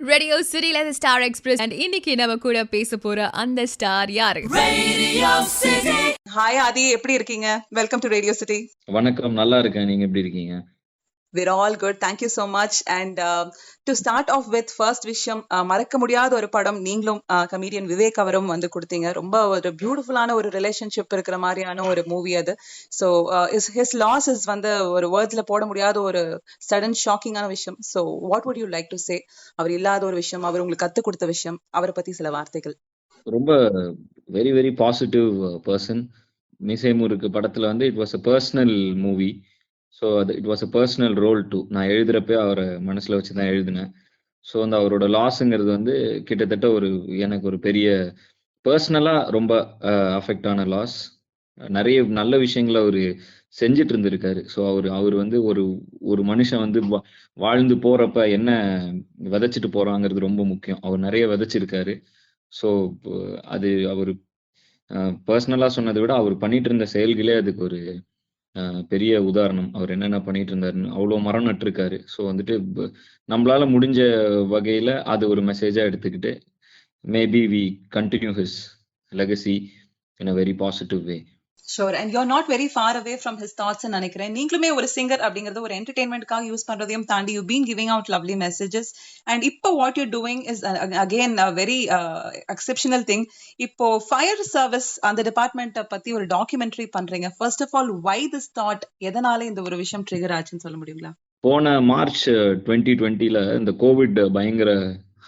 Radio சிட்டில star express and இன்னைக்கு நம்ம கூட பேச போற அந்த ஸ்டார் யாரு? ஹாய் ஆதி, எப்படி இருக்கீங்க? Welcome to radio city. வணக்கம், நல்லா இருக்கேன். நீங்க எப்படி இருக்கீங்க? We're all good. Thank you so much. And to start off with, first விஷயம், மறக்க முடியாத ஒரு படம் நீங்களும் கமீடியன் விவேக் அவரும் வந்து கொடுத்தீங்க. ரொம்ப ஒரு பியூட்டிஃபுல்லான ஒரு ரிலேஷன்ஷிப் இருக்கிற மாதிரியான ஒரு மூவி அது. ஸோ ஹிஸ் லாஸ் இஸ் வந்து ஒரு வேர்ட்ஸ்ல போட முடியாத ஒரு சடன் ஷாக்கிங்கான விஷயம். So what would you like to say? அவர் இல்லாத ஒரு விஷயம், அவர் உங்களுக்கு கற்றுக் கொடுத்த விஷயம், அவரை பத்தி சில வார்த்தைகள். ரொம்ப வெரி வெரி பாசிட்டிவ் பர்சன். மீசை முறுக்கு படத்துல வந்து it was a personal movie. So அது it was a personal role too. நான் எழுதுறப்ப அவரை மனசுல வச்சு தான் எழுதினேன். ஸோ அந்த அவரோட லாஸுங்கிறது வந்து கிட்டத்தட்ட எனக்கு ஒரு பெரிய பர்சனலா ரொம்ப அஃபெக்ட் ஆன லாஸ். நிறைய நல்ல விஷயங்களை அவரு செஞ்சுட்டு இருந்திருக்காரு. ஸோ அவர் வந்து ஒரு மனுஷன் வந்து வாழ்ந்து போறப்ப என்ன விதைச்சிட்டு போறாங்கிறது ரொம்ப முக்கியம். அவர் நிறைய விதைச்சிருக்காரு. ஸோ அது அவர் பர்சனலா சொன்னதை விட அவர் பண்ணிட்டு இருந்த செயல்களே அதுக்கு ஒரு பெரிய உதாரணம். அவர் என்னென்ன பண்ணிட்டு இருந்தாருன்னு அவ்வளோ மரம் நட்டிருக்காரு. ஸோ வந்துட்டு நம்மளால முடிஞ்ச வகையில அது ஒரு மெசேஜா எடுத்துக்கிட்டு maybe we continue his legacy in a very positive way. Sure. And you're not very far away from his thoughts நினைக்கிறேன். நீங்களுமே ஒரு சிங்கர் அப்படிங்கறது ஒரு என்டர்டைன்மெண்ட்காக யூஸ் பண்றதையும் தாண்டி you been giving out lovely messages. And இப்போ what you doing is again very exceptional thing. இப்போ fire service அந்த டிபார்ட்மெண்ட்டை பத்தி ஒரு டாக்குமெண்ட்ரி பண்றீங்க. First of all, why this thought? எதனால இந்த ஒரு விஷயம் ட்ரிகர் ஆச்சுன்னு சொல்ல முடியுங்களா? போன மார்ச் 2020 இந்த கோவிட் பயங்கர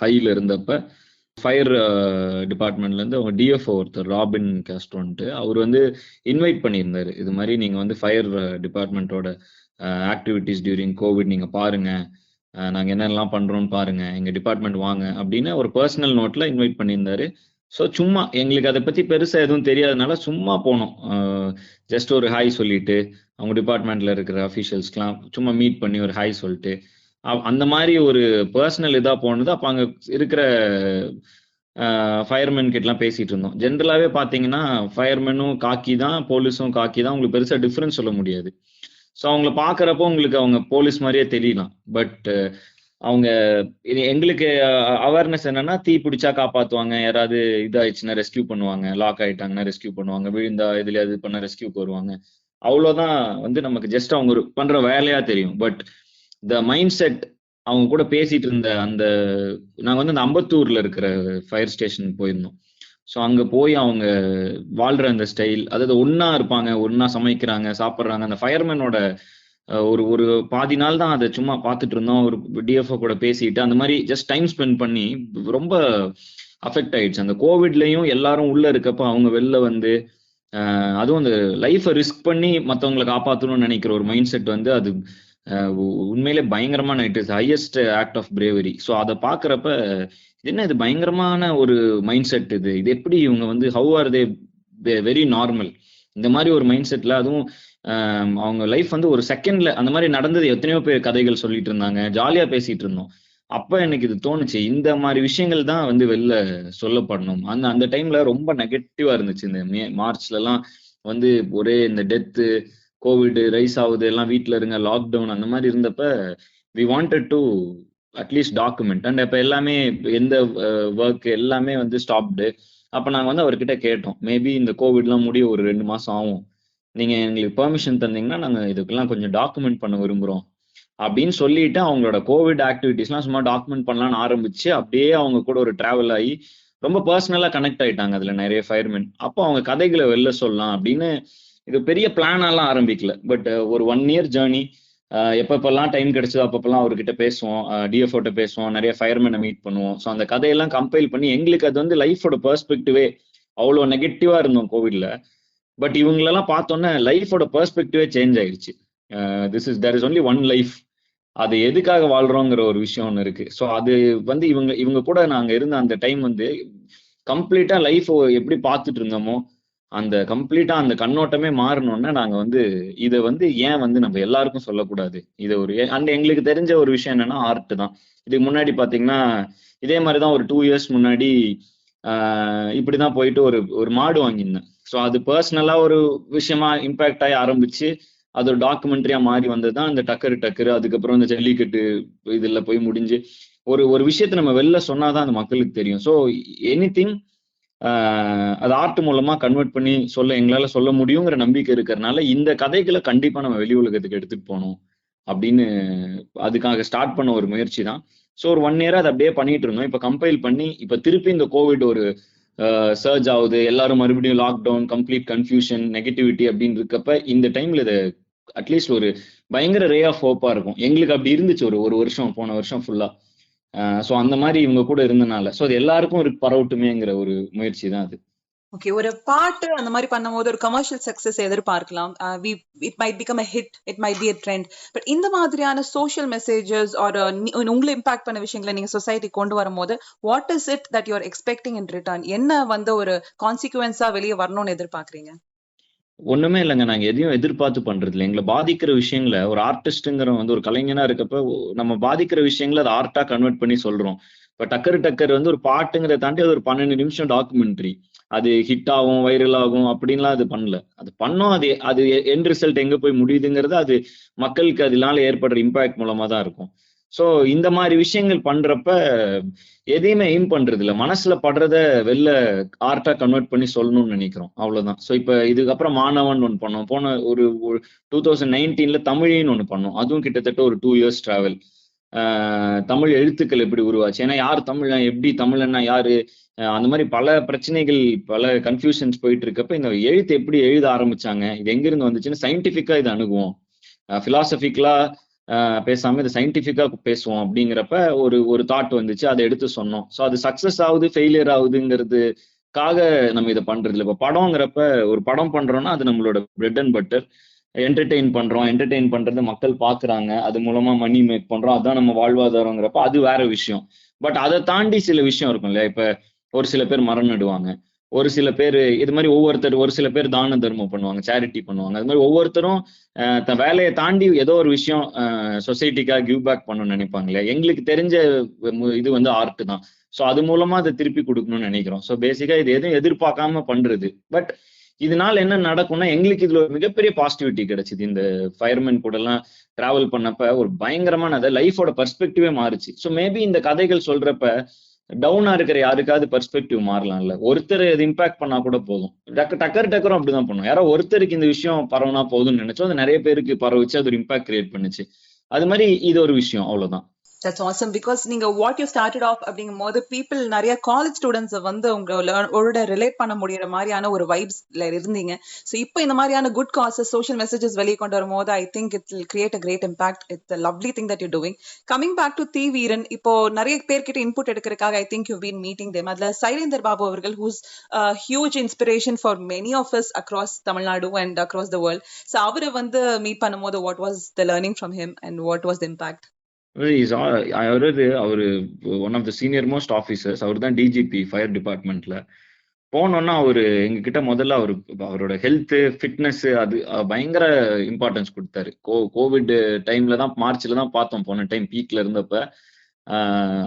ஹைல இருந்தப்ப ஃபயர் டிபார்ட்மெண்ட்ல இருந்து அவங்க டிஎஃப்ஓ ஒருத்தர் ராபின் கேஸ்ட்ரோன்ட்டு அவர் வந்து இன்வைட் பண்ணியிருந்தாரு. இது மாதிரி நீங்க வந்து ஃபயர் டிபார்ட்மெண்ட்டோட ஆக்டிவிட்டிஸ் டியூரிங் கோவிட் நீங்க பாருங்க, நாங்க என்னென்னலாம் பண்றோம்னு பாருங்க, எங்க டிபார்ட்மெண்ட் வாங்க அப்படின்னு ஒரு பர்சனல் நோட்ல இன்வைட் பண்ணியிருந்தாரு. ஸோ சும்மா எங்களுக்கு அதை பத்தி பெருசா எதுவும் தெரியாதனால சும்மா போனோம். ஜஸ்ட் ஒரு ஹாய் சொல்லிட்டு அவங்க டிபார்ட்மெண்ட்ல இருக்கிற அஃபீஷியல்ஸ்க்கெலாம் சும்மா மீட் பண்ணி ஒரு ஹாய் சொல்லிட்டு அந்த மாதிரி ஒரு பர்சனல் இதா போனது. அப்ப அங்க இருக்கிற ஃபயர்மேன் கிட்டலாம் பேசிட்டு இருந்தோம். ஜென்ரலாவே பாத்தீங்கன்னா ஃபயர்மேனும் காக்கி தான், போலீஸும் காக்கி தான். உங்களுக்கு பெருசா டிஃபரன்ஸ் சொல்ல முடியாது. ஸோ அவங்கள பாக்குறப்போ உங்களுக்கு அவங்க போலீஸ் மாதிரியே தெரியலாம். பட் அவங்க எங்களுக்கு அவேர்னஸ் என்னன்னா, தீ பிடிச்சா காப்பாத்துவாங்க, யாராவது இதாயிடுச்சுன்னா ரெஸ்கியூ பண்ணுவாங்க, லாக் ஆயிட்டாங்கன்னா ரெஸ்கியூ பண்ணுவாங்க, விழுந்தா இதுல இது பண்ண ரெஸ்கியூக்கு வருவாங்க. அவ்வளவுதான் வந்து நமக்கு ஜஸ்ட் அவங்க பண்ற வேலையா தெரியும். பட் த மைண்ட் செட் அவங்க கூட பேசிட்டு இருந்த நாங்க வந்து அந்த அம்பத்தூர்ல இருக்கிற ஃபயர் ஸ்டேஷன் போயிருந்தோம். ஸோ அங்க போய் அவங்க வாழ்ற அந்த ஸ்டைல், அதாவது ஒன்னா இருப்பாங்க, ஒன்னா சமைக்கிறாங்க, சாப்பிட்றாங்க. அந்த ஃபயர்மேனோட ஒரு பாதி நாள் தான் அதை சும்மா பார்த்துட்டு இருந்தோம். ஒரு டிஎஃப்ஓ கூட பேசிட்டு அந்த மாதிரி ஜஸ்ட் டைம் ஸ்பெண்ட் பண்ணி ரொம்ப அஃபெக்ட் ஆயிடுச்சு. அந்த கோவிட்லயும் எல்லாரும் உள்ள இருக்கப்ப அவங்க வெளில வந்து அதுவும் அந்த லைஃபை ரிஸ்க் பண்ணி மற்றவங்களை காப்பாற்றணும்னு நினைக்கிற ஒரு மைண்ட் செட் வந்து அது உண்மையிலே பயங்கரமான, it is highest act of bravery. So அதை பாக்குறப்ப இது பயங்கரமான ஒரு மைண்ட் செட். இது எப்படி இவங்க வந்து how are they very normal இந்த மாதிரி ஒரு மைண்ட் செட்ல, அதுவும் அவங்க லைஃப் வந்து ஒரு செகண்ட்ல அந்த மாதிரி நடந்தது. எத்தனையோ பேர் கதைகள் சொல்லிட்டு இருந்தாங்க, ஜாலியா பேசிட்டு இருந்தோம். அப்ப எனக்கு இது தோணுச்சு, இந்த மாதிரி விஷயங்கள் தான் வந்து வெளில சொல்லப்படணும். அந்த டைம்ல ரொம்ப நெகட்டிவா இருந்துச்சு. இந்த மார்ச்ல எல்லாம் வந்து ஒரே இந்த டெத்து, கோவிட் ரைஸ் ஆகுது, எல்லாம் வீட்டுல இருங்க, லாக்டவுன் அந்த மாதிரி இருந்தப்ப we wanted to at least document. And அப்ப எல்லாமே எந்த ஒர்க் எல்லாமே வந்து ஸ்டாப்டு. அப்ப நாங்க வந்து அவர்கிட்ட கேட்டோம், மேபி இந்த கோவிட்லாம் முடிய ஒரு 2 மாசம் ஆகும், நீங்க எங்களுக்கு பெர்மிஷன் தந்தீங்கன்னா நாங்க இதுக்கெல்லாம் கொஞ்சம் டாக்குமெண்ட் பண்ண விரும்புறோம் அப்படின்னு சொல்லிட்டு அவங்களோட கோவிட் ஆக்டிவிட்டிஸ்லாம் சும்மா டாக்குமெண்ட் பண்ணலாம்னு ஆரம்பிச்சு அப்படியே அவங்க கூட ஒரு டிராவல் ஆகி ரொம்ப பர்சனலா கனெக்ட் ஆயிட்டாங்க அதுல நிறைய ஃபயர்மேன். அப்போ அவங்க கதைகளை வெளில சொல்லலாம் அப்படின்னு இது பெரிய பிளானெல்லாம் ஆரம்பிக்கல. பட் ஒரு 1 இயர் ஜேர்னி. எப்பப்பெல்லாம் டைம் கிடைச்சதோ அப்பப்பெல்லாம் அவர்கிட்ட பேசுவோம், டிஎஃப்ஓட்ட பேசுவோம், நிறைய ஃபயர்மேனை மீட் பண்ணுவோம். ஸோ அந்த கதையெல்லாம் கம்பைல் பண்ணி எங்களுக்கு அது வந்து லைஃபோட பெர்ஸ்பெக்டிவே அவ்வளோ நெகட்டிவா இருந்தோம் கோவிட்ல. பட் இவங்களெல்லாம் பார்த்தோன்னே லைஃபோட பெர்ஸ்பெக்டிவே சேஞ்ச் ஆயிடுச்சு. There is only one life. அது எதுக்காக வாழ்றோங்கிற ஒரு விஷயம் ஒன்று இருக்கு. ஸோ அது வந்து இவங்க கூட நாங்க இருந்த அந்த டைம் வந்து கம்ப்ளீட்டா லைஃப் எப்படி பார்த்துட்டு இருந்தோமோ அந்த கம்ப்ளீட்டா அந்த கண்ணோட்டமே மாறணும்னா நாங்க வந்து இதை வந்து ஏன் வந்து நம்ம எல்லாருக்கும் சொல்லக்கூடாது. இதை எங்களுக்கு தெரிஞ்ச ஒரு விஷயம் என்னன்னா ஆர்ட் தான். இதுக்கு முன்னாடி பாத்தீங்கன்னா இதே மாதிரிதான் ஒரு 2 இயர்ஸ் முன்னாடி இப்படிதான் போயிட்டு ஒரு மாடு வாங்கியிருந்தேன். ஸோ அது பர்சனலா ஒரு விஷயமா இம்பாக்ட் ஆகி ஆரம்பிச்சு அது ஒரு டாக்குமெண்ட்ரியா மாறி வந்ததுதான் இந்த டக்கரு, அதுக்கப்புறம் இந்த ஜல்லிக்கட்டு இதுல போய் முடிஞ்சு ஒரு ஒரு விஷயத்த நம்ம வெளில சொன்னாதான் அது மக்களுக்கு தெரியும். ஸோ எனிதிங் அது ஆர்ட் மூலமா கன்வெர்ட் பண்ணி எங்களால சொல்ல முடியுங்கிற நம்பிக்கை இருக்கிறதுனால இந்த கதைகளை கண்டிப்பா நம்ம வெளி உலகத்துக்கு எடுத்துட்டு போகணும் அப்படின்னு அதுக்காக ஸ்டார்ட் பண்ண ஒரு முயற்சி தான். ஸோ ஒரு 1 இயரா அதை அப்படியே பண்ணிட்டு இருந்தோம். இப்ப கம்பைல் பண்ணி இப்ப திருப்பி இந்த கோவிட் ஒரு சர்ஜ் ஆகுது, எல்லாரும் மறுபடியும் லாக்டவுன், கம்ப்ளீட் கன்ஃபியூஷன், நெகட்டிவிட்டி அப்படின்னு இருக்கப்ப இந்த டைம்ல இது அட்லீஸ்ட் ஒரு பயங்கர ரே ஆஃப் ஹோப்பா இருக்கும். எங்களுக்கு அப்படி இருந்துச்சு ஒரு வருஷம், போன வருஷம் ஃபுல்லா. ஸோ அந்த மாதிரி இவங்க கூட இருந்தனால ஸோ அது எல்லாருக்கும் பரவட்டுமேங்கிற ஒரு முயற்சி தான் அது. ஓகே, ஒரு பாட்டு அந்த மாதிரி பண்ணும்போது ஒரு கமர்ஷியல் சக்சஸ் எதிர்பார்க்கலாம். It might become a hit, it might be a trend. But இந்த மாதிரியான சோஷியல் மெசேஜஸ் ஆர் உங்களை இம்பாக்ட் பண்ண விஷயங்களை நீங்க சொசைட்டி கொண்டு வரும்போது what is it that you are expecting in return? என்ன வந்து ஒரு கான்சிக்வன்ஸா வெளியே வரணும்னு எதிர்பார்க்கறீங்க? ஒண்ணுமே இல்லைங்க. நாங்க எதையும் எதிர்பார்த்து பண்றது இல்லை. எங்களை பாதிக்கிற விஷயங்களை ஒரு ஆர்டிஸ்ட்ங்கிற ஒரு கலைஞனா இருக்கப்ப நம்ம பாதிக்கிற விஷயங்களை அதை ஆர்ட்டா கன்வெர்ட் பண்ணி சொல்றோம். இப்ப டக்கர் வந்து ஒரு பாட்டுங்கிறத தாண்டி அது ஒரு 12 நிமிஷம் டாக்குமெண்ட்ரி. அது ஹிட் ஆகும், வைரல் ஆகும் அப்படின்லாம் அது பண்ணல. அது பண்ணோம். அது அது எண்ட் ரிசல்ட் எங்க போய் முடியுதுங்கிறது அது மக்களுக்கு அதனால ஏற்படுற இம்பாக்ட் மூலமா தான் இருக்கும். ஸோ இந்த மாதிரி விஷயங்கள் பண்றப்ப எதையுமே எய்ம் பண்றது இல்ல. மனசுல படுறத வெளில ஆர்ட்டா கன்வெர்ட் பண்ணி சொல்லணும்னு நினைக்கிறோம். அவ்வளவுதான். ஸோ இப்ப இதுக்கப்புறம் மாணவன் ஒண்ணு பண்ணோம். போன ஒரு 2019 தமிழின்னு ஒண்ணு பண்ணோம். அதுவும் கிட்டத்தட்ட ஒரு 2 இயர்ஸ் டிராவல். தமிழ் எழுத்துக்கள் எப்படி உருவாச்சு, ஏன்னா யார் தமிழன், எப்படி தமிழன்னா யாரு, அந்த மாதிரி பல பிரச்சனைகள், பல கன்ஃபியூஷன்ஸ் போயிட்டு இருக்கப்ப இந்த எழுத்து எப்படி எழுத ஆரம்பிச்சாங்க, இது எங்க இருந்து வந்துச்சுன்னு சயின்டிபிக்கா இதை அணுகுவோம். பிலாசபிக்கலா பேசாம இதை சயின்டிபிக்கா பேசுவோம் அப்படிங்கிறப்ப ஒரு தாட் வந்துச்சு, அதை எடுத்து சொன்னோம். ஸோ அது சக்சஸ் ஆகுது, ஃபெயிலியர் ஆகுதுங்கிறதுக்காக நம்ம இதை பண்றது இல்லை. இப்போ படம்ங்கிறப்ப ஒரு படம் பண்றோம்னா அது நம்மளோட பிரெட் அண்ட் பட்டர். என்டர்டெயின் பண்றோம், என்டர்டெயின் பண்றது மக்கள் பாக்குறாங்க, அது மூலமா மணி மேக் பண்றோம், அதான் நம்ம வாழ்வாதாரங்கிறப்ப அது வேற விஷயம். பட் அதை தாண்டி சில விஷயம் இருக்கும் இல்லையா? இப்ப ஒரு சில பேர் மரம் நடுவாங்க, ஒரு சில பேர் இது மாதிரி ஒரு சில பேர் தான தர்மம் பண்ணுவாங்க, சேரிட்டி பண்ணுவாங்க. அது மாதிரி ஒவ்வொருத்தரும் தன் வேலையை தாண்டி ஏதோ ஒரு விஷயம் சொசைட்டிக்காக கிவ் பேக் பண்ணணும்னு நினைப்பாங்க இல்லையா? எங்களுக்கு தெரிஞ்ச இது வந்து ஆர்ட் தான். ஸோ அது மூலமா அதை திருப்பி கொடுக்கணும்னு நினைக்கிறோம். ஸோ பேசிக்கா இது எதுவும் எதிர்பார்க்காம பண்றது. பட் இதனால என்ன நடக்கும்னா எங்களுக்கு இதுல ஒரு மிகப்பெரிய பாசிட்டிவிட்டி கிடைச்சது. இந்த ஃபயர்மேன் கூட எல்லாம் டிராவல் பண்ணப்ப ஒரு பயங்கரமான லைஃபோட பெர்ஸ்பெக்டிவே மாறுச்சு. ஸோ மேபி இந்த கதைகள் சொல்றப்ப டவுனா இருக்கிற யாருக்காவது பெர்ஸ்பெக்டிவ் மாறலாம்ல. ஒருத்தர் இது இம்பாக்ட் பண்ணா கூட போதும். டக்கரும் அப்படிதான் பண்ணும். யாரோ ஒருத்தருக்கு இந்த விஷயம் பரவனா போதும்னு நினைச்சோம், அது நிறைய பேருக்கு பரவச்சு அது ஒரு இம்பாக்ட் கிரியேட் பண்ணுச்சு. அது மாதிரி இது ஒரு விஷயம், அவ்வளவுதான். That's awesome because நீங்க what you started off அப்படிங்கும்போது people நிறைய காலேஜ் ஸ்டூடெண்ட்ஸ் வந்து உங்களோட ரிலேட் பண்ண முடியற மாதிரியான ஒரு வைப்ஸ்ல இருந்தீங்க. ஸோ இப்போ இந்த மாதிரியான குட் காசஸ், சோஷியல் மெசேஜஸ் வெளியே கொண்டு வரும்போது I think it will create a great impact. It's a lovely thing that you doing. Coming back to Theeveeran, இப்போ நிறைய பேர்கிட்ட இன்புட் எடுக்கிறதுக்காக I think you been meeting them. அதுல சைலேந்தர் பாபு அவர்கள் who's huge inspiration for many of us across Tamil Nadu and across the world. So அவரை வந்து meet பண்ணும்போது what was the learning from him and what was the impact? அவரு one of the senior most officers. அவர் தான் DGP fire டிபார்ட்மெண்ட்ல. போனோன்னா அவரு எங்ககிட்ட முதல்ல அவரோட ஹெல்த், ஃபிட்னஸ் அது பயங்கர இம்பார்ட்டன்ஸ் கொடுத்தாரு. கோவிட் டைம்ல தான், மார்ச்ல தான் பார்த்தோம் போன டைம் பீக்ல இருந்தப்ப.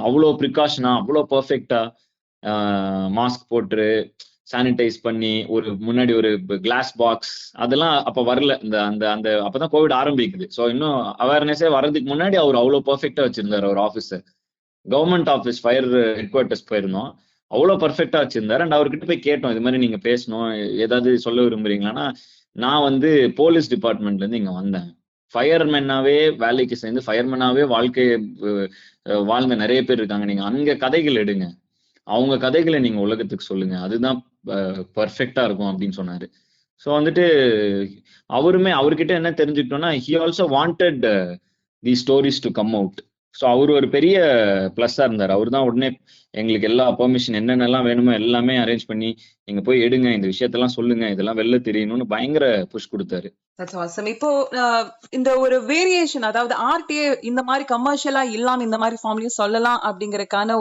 அவ்வளோ ப்ரிகாஷனா, அவ்வளோ பர்ஃபெக்டா மாஸ்க் போட்டு சானிடைஸ் பண்ணி முன்னாடி ஒரு கிளாஸ் பாக்ஸ் அதெல்லாம் அப்ப வரல. அந்த அப்பதான் கோவிட் ஆரம்பிக்குது. ஸோ இன்னும் அவேர்னஸே வர்றதுக்கு முன்னாடி அவர் அவ்வளோ பர்ஃபெக்டா வச்சிருந்தாரு அவர் officer. Government office fire headquarters போயிருந்தோம், அவ்வளோ பர்ஃபெக்டா வச்சிருந்தாரு. அண்ட் அவர்கிட்ட போய் கேட்டோம், இது மாதிரி நீங்க பேசணும், ஏதாவது சொல்ல விரும்புறீங்களான்னா, நான் வந்து போலீஸ் டிபார்ட்மெண்ட்ல இருந்து இங்க வந்தேன், ஃபயர்மேனாவே வேலைக்கு சேர்ந்து ஃபயர்மேனாவே வாழ்க்கையை வாழ்ந்த நிறைய பேர் இருக்காங்க, நீங்க அங்க கதைகள் எடுங்க, அவங்க கதைகளை நீங்க உலகத்துக்கு சொல்லுங்க, அதுதான் பர்ஃபெக்டா இருக்கும் அப்படின்னு சொன்னாரு. ஸோ வந்துட்டு அவர்கிட்ட என்ன தெரிஞ்சுக்கிட்டோம்னா, he also wanted the stories to come out. So அவர் ஒரு பெரிய பிளஸ்ஸா இருந்தார். அவர் தான் உடனே எங்களுக்கு எல்லா பெர்மிஷன் என்னென்னலாம் வேணுமோ எல்லாமே அரேஞ்ச் பண்ணி, நீங்க போய் எடுங்க, இந்த விஷயத்தெல்லாம் சொல்லுங்க, இதெல்லாம் வெளில தெரியணும்னு பயங்கர புஷ் கொடுத்தாரு. That's awesome. இப்போ இந்த ஒரு வேரியேஷன், அதாவது ஆர்டே இந்த மாதிரி கமர்ஷியலா இல்லாம இந்த மாதிரி ஃபார்ம்லயும் சொல்லலாம் அப்படிங்கறதுக்கான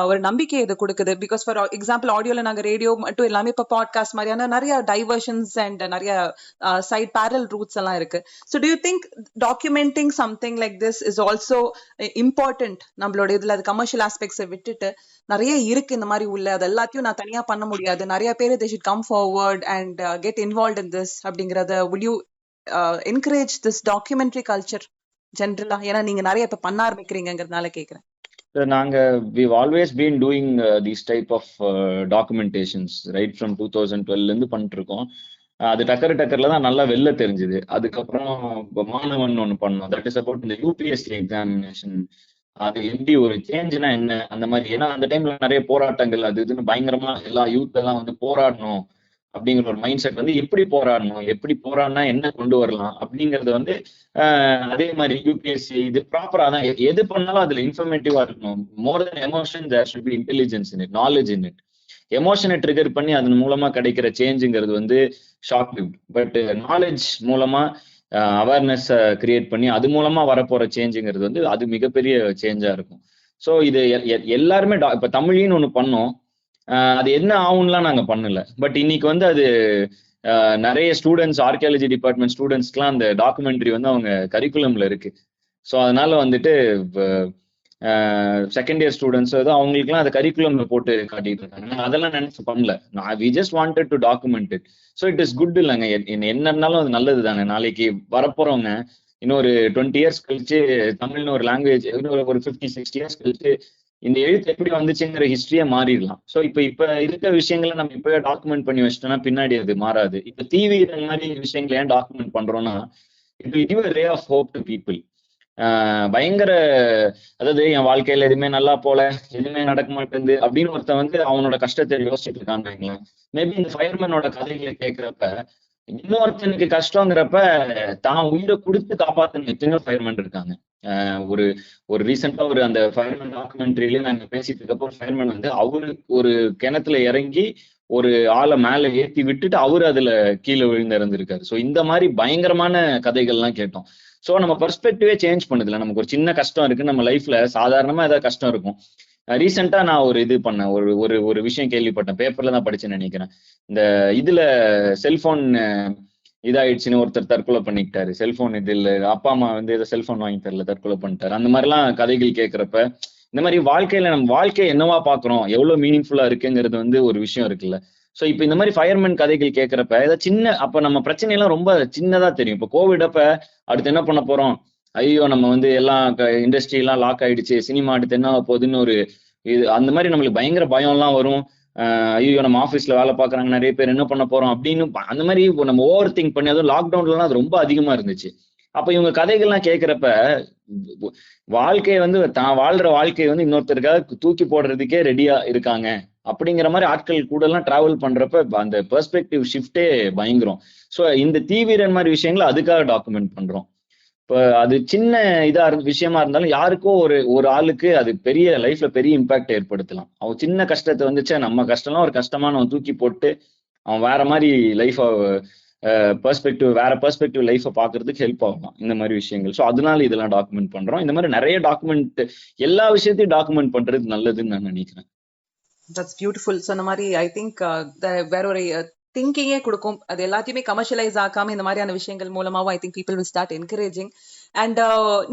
ஒரு நம்பிக்கை இது கொடுக்குது. பிகாஸ் ஃபார் எக்ஸாம்பிள் ஆடியோல நாங்க ரேடியோ மட்டும் எல்லாமே இப்ப பாட்காஸ்ட் மாதிரியான நிறைய டைவர்ஷன்ஸ் அண்ட் நிறைய சைட் பேரல் ரூட்ஸ் எல்லாம் இருக்கு. So to you think documenting something like this is also important? நம்மளோட இதுல அது கமர்ஷியல் ஆஸ்பெக்ட்ஸை விட்டுட்டு நிறைய இருக்கு இந்த மாதிரி உள்ள, அது எல்லாத்தையும் நான் தனியா பண்ண முடியாது, நிறைய பேர் they should come forward and get involved in this அப்படிங்கறத would you encourage this documentary culture generally? ஏன்னா நீங்க நிறைய இப்ப பண்ண ஆரம்பிக்கிறீங்கிறதுனால கேக்குறேன். நாங்க we've always been doing these type of documentations right from 2012 இருந்து பண்ணிட்டு இருக்கோம். அது டக்கர்ல தான் நல்லா வெளில தெரிஞ்சுது. அதுக்கப்புறம் இப்ப மாணவன் ஒண்ணு பண்ணோம். தட் இஸ் அபவுட் இந்த யூபிஎஸ்சி எக்ஸாமினேஷன். அது எப்படி ஒரு சேஞ்ச்னா என்ன அந்த மாதிரி. ஏன்னா அந்த டைம்ல நிறைய போராட்டங்கள் அது இதுன்னு பயங்கரமா எல்லா யூத் எல்லாம் வந்து போராடணும் அப்படிங்கிற ஒரு மைண்ட் செட் வந்து எப்படி போராடணும், எப்படி போராடினா என்ன கொண்டு வரலாம் அப்படிங்கறது வந்து அதே மாதிரி யூபிஎஸ்சி இது ப்ராப்பரா தான் எது பண்ணாலும் அதுல இன்ஃபர்மேட்டிவா இருக்கணும். More then emotion there should be intelligence in it, knowledge in it. எமோஷனை ட்ரிகர் பண்ணி அதன் மூலமா கிடைக்கிற சேஞ்சுங்கிறது வந்து ஷார்ட் லிவ்ட். பட் நாலேஜ் மூலமா அவேர்னஸ் கிரியேட் பண்ணி அது மூலமா வரப்போற சேஞ்சுங்கிறது வந்து அது மிகப்பெரிய சேஞ்சா இருக்கும். ஸோ இது எல்லாருமே இப்ப தமிழின்னு ஒண்ணு பண்ணோம். அது என்ன ஆகும்லாம் நாங்க பண்ணல. பட் இன்னைக்கு வந்து அது நிறைய ஸ்டூடெண்ட்ஸ், ஆர்கியாலஜி டிபார்ட்மெண்ட் ஸ்டூடெண்ட்ஸ்க்குலாம் அந்த டாக்குமெண்ட்ரி வந்து அவங்க கரிக்குலம்ல இருக்கு. ஸோ அதனால வந்துட்டு செகண்ட் இயர் ஸ்டூடெண்ட்ஸ் ஏதோ அவங்களுக்குலாம் அதை கரிக்குலம்ல போட்டு காட்டிட்டு இருக்காங்க. அதெல்லாம் நினைச்சு பண்ணல. We just wanted to document it. So it is good இல்லைங்க. என்ன இருந்தாலும் அது நல்லது தானே. நாளைக்கு வரப்போறவங்க இன்னொரு 20 இயர்ஸ் கழிச்சு தமிழ்னு ஒரு லாங்குவேஜ் ஒரு 50-60 இயர்ஸ் கழிச்சு இந்த எழுத்து எப்படி வந்துச்சுங்கிற ஹிஸ்டரியே மாறிடலாம். ஸோ இப்ப இருக்க விஷயங்களை நம்ம இப்பவே டாக்குமெண்ட் பண்ணி வச்சிட்டோம்னா பின்னாடி அது மாறாது. இப்ப டிவி இந்த மாதிரி விஷயங்களை ஏன் டாக்குமெண்ட் பண்றோம்னா it will give a ray of hope to people. பயங்கர அதாவது என் வாழ்க்கையில எதுவுமே நல்லா போல, எதுவுமே நடக்க மாட்டேங்குது அப்படின்னு ஒருத்தன் வந்து அவனோட கஷ்டத்தை யோசிச்சுட்டு இருக்கான்னு மேபி இந்த ஃபயர்மேனோட கதைகளை கேட்கிறப்ப இன்னொருத்தனுக்கு கஷ்டங்கிறப்ப தான் உயிரை கொடுத்து காப்பாத்தின எத்தனையோ ஃபயர்மேன் இருக்காங்க. ஒரு ஒரு ரீசெண்டா ஒரு அந்த ஃபயர்மேன் டாக்குமெண்ட்ரியில நாங்க பேசிட்டு இருக்கப்போ ஃபயர்மேன் வந்து அவரு ஒரு கிணத்துல இறங்கி ஒரு ஆளை மேல ஏத்தி விட்டுட்டு அவரு அதுல கீழே விழுந்து இறந்திருக்காரு. ஸோ இந்த மாதிரி பயங்கரமான கதைகள்லாம் கேட்டோம். ஸோ நம்ம பெர்ஸ்பெக்டிவே சேஞ்ச் பண்ணுதுல. நமக்கு ஒரு சின்ன கஷ்டம் இருக்கு நம்ம லைஃப்ல, சாதாரணமா ஏதாவது கஷ்டம் இருக்கும். ரீசெண்டா நான் ஒரு இது பண்ணேன், ஒரு ஒரு விஷயம் கேள்விப்பட்டேன், பேப்பர்ல தான் படிச்சேன்னு நினைக்கிறேன். இந்த இதுல செல்போன் இதாயிடுச்சுன்னு ஒருத்தர் தற்கொலை பண்ணிக்கிட்டாரு. செல்போன் இதுல அப்பா அம்மா வந்து ஏதோ செல்போன் வாங்கி தரல, தற்கொலை பண்ணிட்டாரு. அந்த மாதிரிலாம் கதைகள் கேட்கிறப்ப இந்த மாதிரி வாழ்க்கையில நம்ம வாழ்க்கையை என்னவா பாக்குறோம், எவ்வளவு மீனிங்ஃபுல்லா இருக்குங்கிறது வந்து ஒரு விஷயம் இருக்குல்ல. ஸோ இப்போ இந்த மாதிரி ஃபயர்மேன் கதைகள் கேட்கிறப்ப ஏதாவது சின்ன அப்ப நம்ம பிரச்சனை எல்லாம் ரொம்ப சின்னதா தெரியும். இப்போ கோவிட் அப்ப அடுத்து என்ன பண்ண போறோம், ஐயோ நம்ம வந்து எல்லாம் இண்டஸ்ட்ரி எல்லாம் லாக் ஆயிடுச்சு, சினிமா அடுத்து என்ன போகுதுன்னு ஒரு இது அந்த மாதிரி நம்மளுக்கு பயங்கர பயம் எல்லாம் வரும். ஐயோ நம்ம ஆஃபீஸ்ல வேலை பார்க்குறாங்க நிறைய பேர், என்ன பண்ண போறோம் அப்படின்னு அந்த மாதிரி நம்ம ஓவர் திங்க் பண்ணி, அதுவும் லாக்டவுன்லாம் அது ரொம்ப அதிகமா இருந்துச்சு. அப்ப இவங்க கதைகள்லாம் கேட்கிறப்ப வாழ்க்கையை வந்து தான் வாழ்ற வாழ்க்கையை வந்து இன்னொருத்தருக்காக தூக்கி போடுறதுக்கே ரெடியா இருக்காங்க அப்படிங்கிற மாதிரி ஆட்கள் கூட எல்லாம் டிராவல் பண்றப்ப அந்த பெர்ஸ்பெக்டிவ் ஷிஃப்டே பயங்கரம். ஸோ இந்த தீவிரன் மாதிரி விஷயங்களை அதுக்காக டாக்குமெண்ட் பண்றோம். இப்போ அது சின்ன விஷயமா இருந்தாலும் யாருக்கோ ஒரு ஆளுக்கு அது பெரிய லைஃப்ல பெரிய இம்பாக்ட் ஏற்படுத்தலாம். அவன் சின்ன கஷ்டத்தை வந்துச்சு, நம்ம கஷ்டம்லாம் ஒரு கஷ்டமான அவன் தூக்கி போட்டு அவன் வேற மாதிரி லைஃப் வேற பெர்ஸ்பெக்டிவ் லைஃபை பாக்குறதுக்கு ஹெல்ப் ஆகலாம் இந்த மாதிரி விஷயங்கள். ஸோ அதனால இதெல்லாம் டாக்குமெண்ட் பண்றோம். இந்த மாதிரி நிறைய டாக்குமெண்ட், எல்லா விஷயத்தையும் டாக்குமெண்ட் பண்றது நல்லதுன்னு நான் நினைக்கிறேன். That's beautiful. ஸோ இந்த மாதிரி ஐ திங்க் வேற ஒரு திங்கிங்கே கொடுக்கும். அது எல்லாத்தையுமே கமர்ஷியலைஸ் ஆக்காம இந்த மாதிரியான விஷயங்கள் மூலமாவும் I think people will start encouraging. And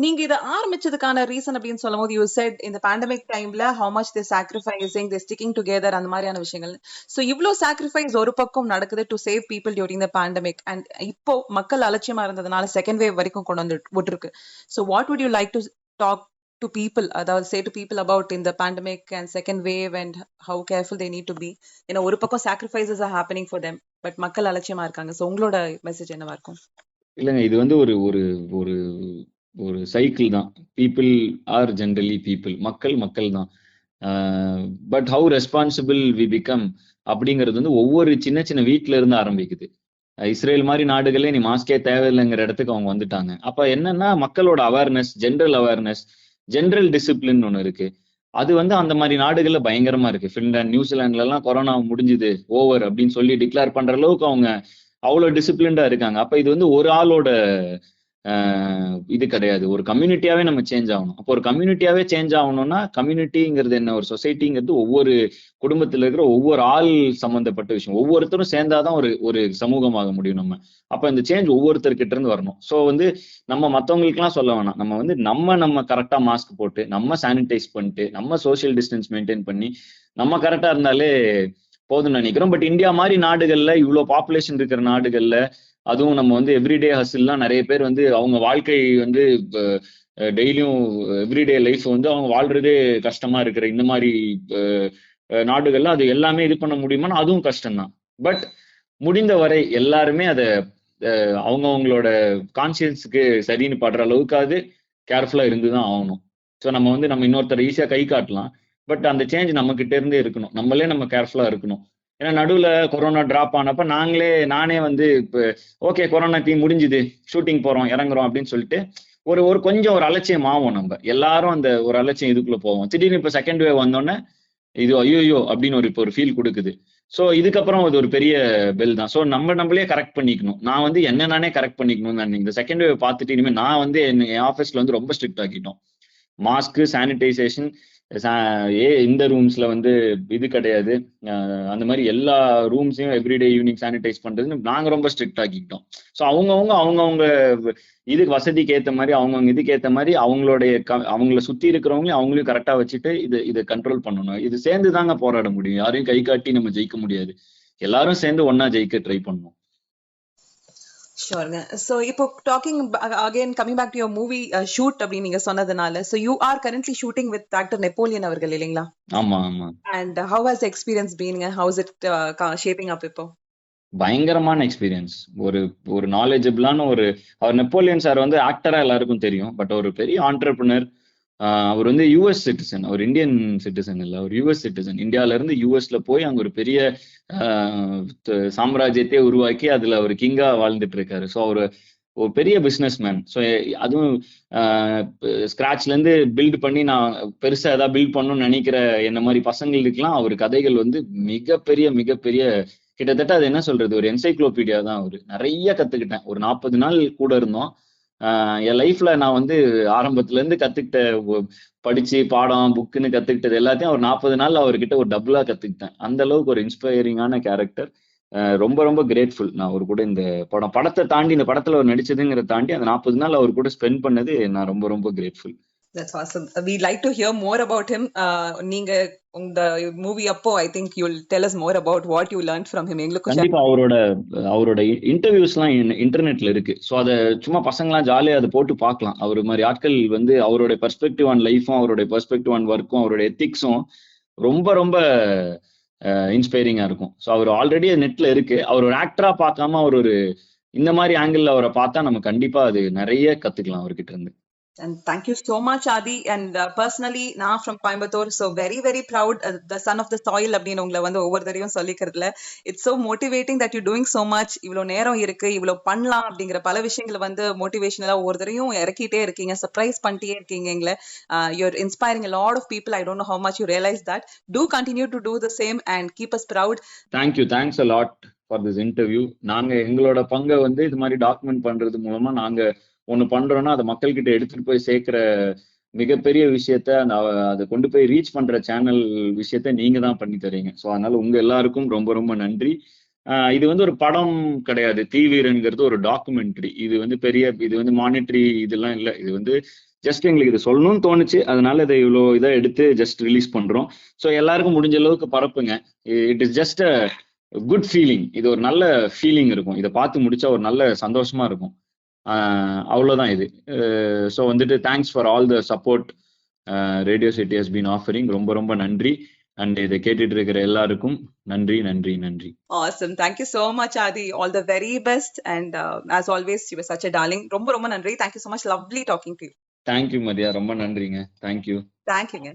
நீங்க இதை ஆரம்பிச்சதுக்கான ரீசன் அப்படின்னு சொல்லும் போது யூ செட் இந்த பேண்டமிக் டைம்ல how much they sacrificing, they sticking together, அந்த மாதிரியான விஷயங்கள். ஸோ இவ்வளோ சாக்ரிஃபைஸ் ஒரு பக்கம் நடக்குது to save people during the pandemic. And இப்போ மக்கள் அலட்சியமா இருந்ததுனால செகண்ட் வேவ் வரைக்கும் கொண்டு வந்து விட்டுருக்கு. So what would you like to talk to people, அதாவது say to people about in the pandemic and second wave and how careful they need to be? ஏன்னா ஒரு பக்கம் sacrifices are happening for them, but மக்கள் அலட்சியமா இருக்காங்க. So உங்களோட message என்னவா இருக்கும்? இல்லைங்க, இது வந்து ஒரு ஒரு ஒரு ஒரு சைக்கிள் தான். பீப்புள் ஆர் ஜென்ரலி பீப்புள், மக்கள் தான். But how responsible we become அப்படிங்கிறது வந்து ஒவ்வொரு சின்ன சின்ன வீட்டுல இருந்து ஆரம்பிக்குது. இஸ்ரேல் மாதிரி நாடுகளே நீ மாஸ்கே தேவையில்லைங்கிற இடத்துக்கு அவங்க வந்துட்டாங்க. அப்ப என்னன்னா மக்களோட அவேர்னஸ், ஜென்ரல் டிசிப்ளின் ஒண்ணு இருக்கு. அது வந்து அந்த மாதிரி நாடுகள்ல பயங்கரமா இருக்கு. ஃபின்லாந்து, நியூசிலாந்துல எல்லாம் கொரோனா முடிஞ்சுது, ஓவர் அப்படின்னு சொல்லி டிக்ளேர் பண்ற அளவுக்கு அவங்க அவ்வளவு டிசிப்ளின்டா இருக்காங்க. அப்ப இது வந்து ஒரு ஆளோட இது கிடையாது, ஒரு கம்யூனிட்டியாவே நம்ம சேஞ்ச் ஆகணும். அப்போ ஒரு கம்யூனிட்டியாவே சேஞ்ச் ஆகணும்னா கம்யூனிட்டிங்கிறது என்ன, ஒரு சொசைட்டிங்கிறது ஒவ்வொரு குடும்பத்துல இருக்கிற ஒவ்வொரு ஆள் சம்பந்தப்பட்ட விஷயம். ஒவ்வொருத்தரும் சேர்ந்தாதான் ஒரு சமூகமாக முடியும் நம்ம. அப்ப இந்த சேஞ்ச் ஒவ்வொருத்தர்கிட்ட இருந்து வரணும். ஸோ வந்து நம்ம மற்றவங்களுக்கு எல்லாம் சொல்ல வேணாம். நம்ம வந்து நம்ம கரெக்டா மாஸ்க் போட்டு, நம்ம சானிடைஸ் பண்ணிட்டு, நம்ம சோசியல் டிஸ்டன்ஸ் மெயின்டைன் பண்ணி நம்ம கரெக்டா இருந்தாலே போதும்னு நினைக்கிறோம். பட் இந்தியா மாதிரி நாடுகள்ல, இவ்வளவு பாப்புலேஷன் இருக்கிற நாடுகள்ல, அதுவும் நம்ம வந்து எவ்ரிடே ஹசில்லாம் நிறைய பேர் வந்து அவங்க வாழ்க்கை வந்து டெய்லியும் எவ்ரிடே லைஃப் வந்து அவங்க வாழ்றதே கஷ்டமா இருக்கிற இந்த மாதிரி நாடுகள்ல அது எல்லாமே இது பண்ண முடியுமான்னு அதுவும் கஷ்டம்தான். பட் முடிந்த வரை எல்லாருமே அதை அவங்கவங்களோட கான்சியன்ஸுக்கு சரின்னு படுற அளவுக்காவது கேர்ஃபுல்லா இருந்துதான் ஆகணும். ஸோ நம்ம வந்து நம்ம இன்னொருத்தர் ஈஸியா கை காட்டலாம், பட் அந்த சேஞ்ச் நம்ம கிட்ட இருந்தே இருக்கணும். நம்மளே நம்ம கேர்ஃபுல்லா இருக்கணும். ஏன்னா நடுவுல கொரோனா டிராப் ஆனப்ப நானே வந்து இப்போ ஓகே கொரோனா டீம் முடிஞ்சுது, ஷூட்டிங் போறோம் இறங்குறோம் அப்படின்னு சொல்லிட்டு ஒரு கொஞ்சம் ஒரு அலட்சியம் ஆகும். நம்ம எல்லாரும் அந்த ஒரு அலட்சியம் இதுக்குள்ள போவோம். திடீர்னு இப்ப செகண்ட் வேவ் வந்தோடனே இது ஐயோ அப்படின்னு இப்போ ஒரு ஃபீல் கொடுக்குது. ஸோ இதுக்கப்புறம் அது ஒரு பெரிய பெல் தான். ஸோ நம்மளே கரெக்ட் பண்ணிக்கணும். நான் வந்து நானே கரெக்ட் பண்ணிக்கணும். நான் இந்த செகண்ட் வேவ் பார்த்துட்டு இனிமேல் நான் வந்து என் ஆஃபீஸ்ல வந்து ரொம்ப ஸ்ட்ரிக்ட் ஆக்கிட்டோம். மாஸ்க், சானிடைசேஷன், இந்த ரூம்ஸ்ல வந்து இது கிடையாது. அந்த மாதிரி எல்லா ரூம்ஸையும் எவ்ரிடே ஈவினிங் சானிடைஸ் பண்றதுன்னு நாங்க ரொம்ப ஸ்ட்ரிக்ட் ஆக்கிக்கிட்டோம். ஸோ அவங்கவுங்க இதுக்கு வசதிக்கு ஏற்ற மாதிரி அவங்கவுங்க இதுக்கு ஏற்ற மாதிரி அவங்கள சுத்தி இருக்கிறவங்களையும் அவங்களையும் கரெக்டா வச்சுட்டு இதை கண்ட்ரோல் பண்ணணும். இது சேர்ந்து தாங்க போராட முடியும். யாரையும் கை காட்டி நம்ம ஜெயிக்க முடியாது. எல்லாரும் சேர்ந்து ஒன்னா ஜெயிக்க ட்ரை பண்ணணும். ஷோர்ங்க. ஸோ இப்போ talking again coming back to your movie shoot அப்படின்னு நீங்க சொன்னதுனால, so you are currently shooting with actor Napoleon அவர்கள் இல்லைங்களா? ஆமா ஆமா. And how has experience being, how is it shaping up இப்போ? பயங்கரமான எக்ஸ்பீரியன்ஸ். ஒரு நாலேஜபிளான அவர் நெப்போலியன் சார் வந்து ஆக்டரா எல்லாருக்கும் தெரியும். பட் ஒரு பெரிய ஆண்டர்பிரினர். அவர் வந்து யூஎஸ் சிட்டிசன். அவர் இந்தியன் சிட்டிசன் இல்லை, அவர் யூஎஸ் சிட்டிசன். இந்தியால இருந்து யூஎஸ்ல போய் அங்க ஒரு பெரிய சாம்ராஜ்யத்தை உருவாக்கி அதுல அவர் கிங்கா வாழ்ந்துட்டு இருக்காரு. ஸோ அவர் ஒரு பெரிய பிஸ்னஸ் மேன். ஸோ அதுவும் ஸ்கிராச்ல இருந்து பில்ட் பண்ணி நான் பெருசா ஏதாவது பில்ட் பண்ணணும்னு நினைக்கிற என்ன மாதிரி பசங்களுக்குலாம் அவர் கதைகள் வந்து மிகப்பெரிய கிட்டத்தட்ட அது என்ன சொல்றது, ஒரு என்சைக்ளோபீடியா தான். அவரு நிறைய கத்துக்கிட்டேன். ஒரு 40 நாள் கூட இருந்தோம். என் லைஃப்ல நான் வந்து ஆரம்பத்துல இருந்து கத்துக்கிட்ட படிச்சு பாடம் புக்குன்னு கத்துக்கிட்டது எல்லாத்தையும் ஒரு 40 நாள் அவர்கிட்ட ஒரு டபுளா கத்துக்கிட்டேன். அந்த அளவுக்கு ஒரு இன்ஸ்பைரிங்கான கேரக்டர். ரொம்ப கிரேட்ஃபுல். நான் அவர் கூட இந்த படத்தை தாண்டி இந்த படத்துல அவர் நடிச்சதுங்கிறத தாண்டி அந்த 40 நாள் அவர் கூட ஸ்பெண்ட் பண்ணது நான் ரொம்ப grateful. That's awesome. We'd like to hear more about him. நீங்க இந்த மூவி அப்போ I think you'll tell us more about what you learned from him. எங்களுக்கு கண்டிப்பா அவரோட இன்டர்வியூஸ்லாம் இன்டர்நெட்ல இருக்கு. ஸோ அதை சும்மா பசங்களாம் ஜாலியா அதை போட்டு பார்க்கலாம். அவர் மாதிரி ஆட்கள் வந்து அவருடைய பெர்ஸ்பெக்டிவ் ஆன் லைஃபும் அவருடைய பெர்ஸ்பெக்டிவ் ஆன் ஒர்க்கும் அவருடைய எத்திக்ஸும் ரொம்ப இன்ஸ்பைரிங்கா இருக்கும். ஸோ அவர் ஆல்ரெடி நெட்ல இருக்கு. அவர் ஒரு ஆக்டரா பார்க்காம அவர் ஒரு இந்த மாதிரி ஆங்கிள் அவரை பார்த்தா நம்ம கண்டிப்பா அது நிறைய கத்துக்கலாம் அவர்கிட்ட இருந்து. And thank you so much, Adi. And personally, நான் from Coimbatore, so very proud, the son of the soil அப்படின்னு உங்களை வந்து ஒவ்வொரு தடவையும் சொல்லிக்கிறதுல it's so motivating that you're doing so much. இவ்வளோ நேரம் இருக்கு, இவ்வளோ பண்ணலாம் அப்படிங்கிற பல விஷயங்களை வந்து மோட்டிவேஷனலா ஒவ்வொரு தடவையும் இறக்கிட்டே இருக்கீங்க, சர்ப்ரைஸ் பண்ணிட்டே இருக்கீங்க எங்களை. You're inspiring a lot of people. I don't know how much you realize that. Do continue to do the same and keep us proud. Thank you. Thanks a lot for this interview. நாங்க எங்களோட பங்கை வந்து இது மாதிரி document பண்றது மூலமா நாங்க ஒண்ணு பண்றோம்னா அதை மக்கள்கிட்ட எடுத்துட்டு போய் சேர்க்கிற மிகப்பெரிய விஷயத்த அதை கொண்டு போய் ரீச் பண்ற சேனல் விஷயத்த நீங்க தான் பண்ணி தரீங்க. ஸோ அதனால உங்க எல்லாருக்கும் ரொம்ப நன்றி. இது வந்து ஒரு படம் கிடையாது. தீவீரன்கிறது ஒரு டாக்குமெண்ட்ரி. இது வந்து மானிட்டரி இதெல்லாம் இல்லை. இது வந்து ஜஸ்ட் எங்களுக்கு இது சொல்லணும்னு தோணுச்சு, அதனால இதை இதை எடுத்து ஜஸ்ட் ரிலீஸ் பண்றோம். ஸோ எல்லாருக்கும் முடிஞ்ச அளவுக்கு பரப்புங்க. It is just a good feeling. இது ஒரு நல்ல ஃபீலிங் இருக்கும். இதை பார்த்து முடிச்சா ஒரு நல்ல சந்தோஷமா இருக்கும். அவ்வளோதான் இது. ஸோ வந்துட்டு thanks for all the support radio city has been offering. ரொம்ப நன்றி. அண்ட் இதை கேட்டுட்டு இருக்கிற எல்லாருக்கும் நன்றி. Awesome. Thank you so much, Adi. All the very best. And as always, you were such a darling. ரொம்ப நன்றி. Thank you so much. Lovely talking to you. Thank you, Madhya. ரொம்ப நன்றிங்க. Thank you. Thank you.